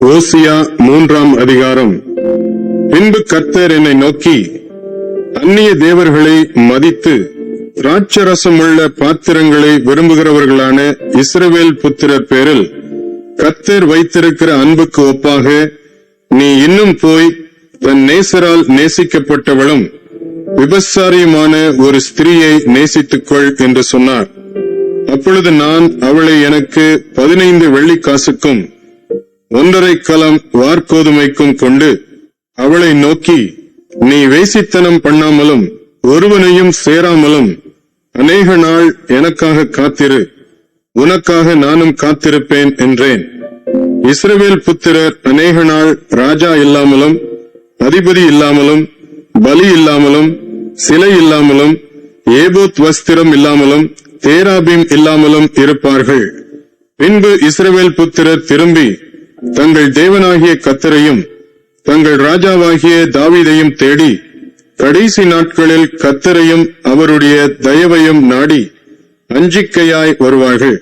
ஓசியா 3ஆம் அதிகாரம். பின்பு கர்த்தர் என்னை நோக்கி, அந்நிய தேவர்களை மதித்து திராட்சரசமுள்ள பாத்திரங்களை விரும்புகிறவர்களான இஸ்ரவேல் புத்திரர் பேரில் கர்த்தர் வைத்திருக்கிற அன்புக்கு ஒப்பாக நீ இன்னும் போய் தன் நேசரால் நேசிக்கப்பட்டவளும் விபச்சாரியுமான ஒரு ஸ்திரீயை நேசித்துக்கொள் என்று சொன்னார். அப்பொழுது நான் அவளை எனக்கு 15 வெள்ளிக்காசுக்கும் 1.5 கலம் வார்கோதுமைக்கும் கொண்டு அவளை நோக்கி, நீ வேசித்தனம் பண்ணாமலும் ஒருவனையும் சேராமலும் அநேக நாள் எனக்காக காத்திரு, உனக்காக நானும் காத்திருப்பேன் என்றேன். இஸ்ரவேல் புத்திரர் அநேக நாள் ராஜா இல்லாமலும் அதிபதி இல்லாமலும் பலி இல்லாமலும் சிலை இல்லாமலும் ஏபோத் வஸ்திரம் இல்லாமலும் தேராபீம் இல்லாமலும் இருப்பார்கள். பின்பு இஸ்ரவேல் புத்திரர் திரும்பி தங்கள் தேவனாகிய கர்த்தரையும் தங்கள் ராஜாவாகிய தாவீதையும் தேடி கடைசி நாட்களில் கர்த்தரையும் அவருடைய தயவையும் நாடி அஞ்சிக்கையாய் வருவார்கள்.